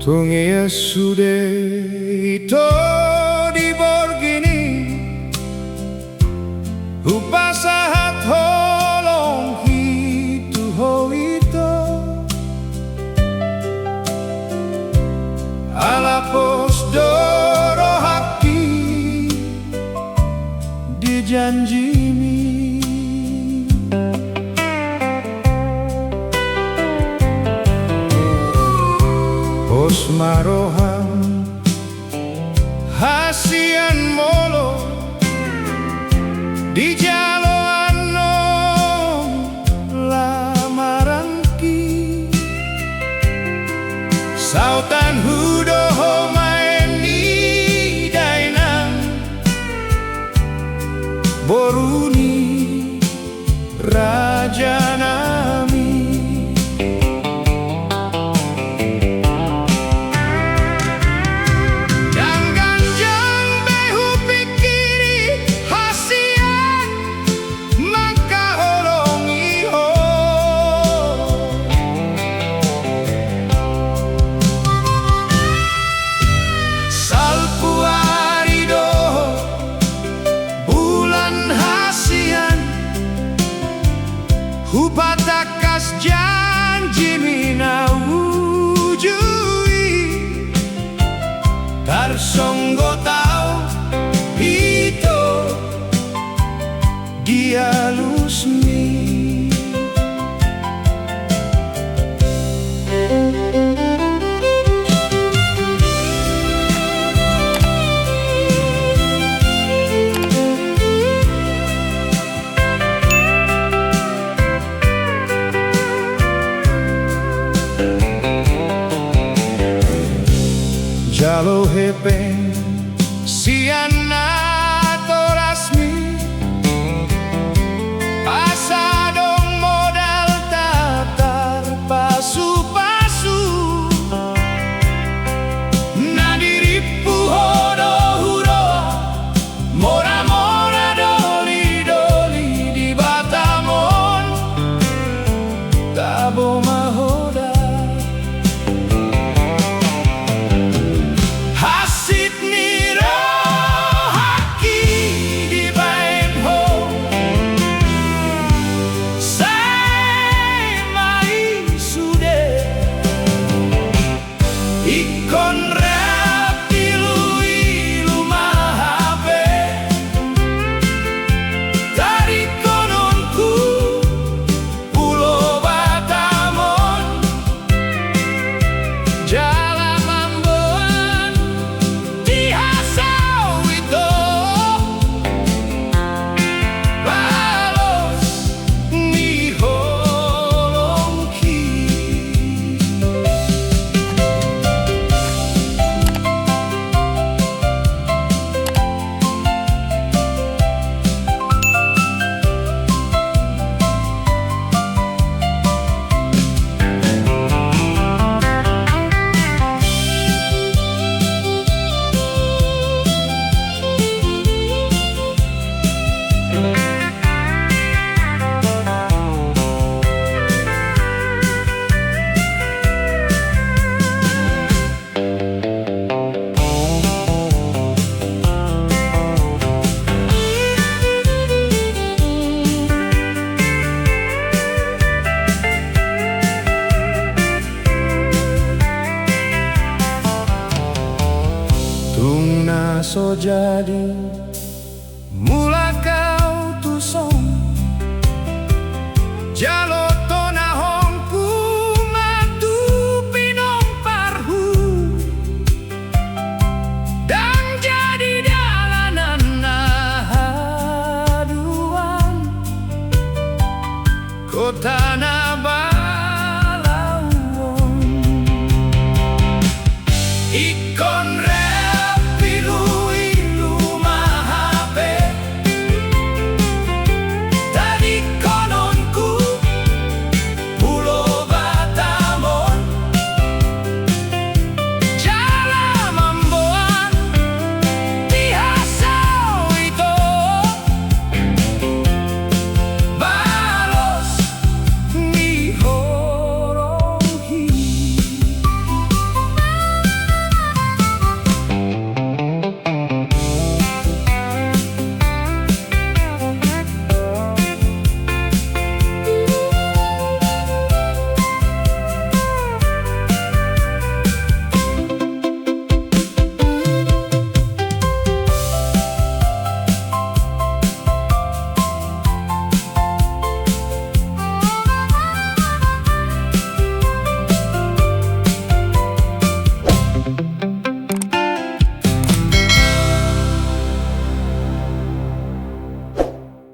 Tungi sude ito di borgini upasahat holong hitu ho ito alapos doro haki dijanjini Os maroham hasian molo di jalo ano lamaran ki sautan hudo ho maeni dainang boruni raja nami Hupatakas janji mina wujui Tarsonggo tau itu dia lusmi Jalo hepeng siana torasmi pasadong modal tatar pasu-pasu nadiripu hodo huro mora-mora doli-doli di Batamon tabo mahoda Ikon rap ilu mahape dari kononku Pulau Batamon Jala Mamboan di Hasau itu balos ni holongki Tung na so jadi mula kau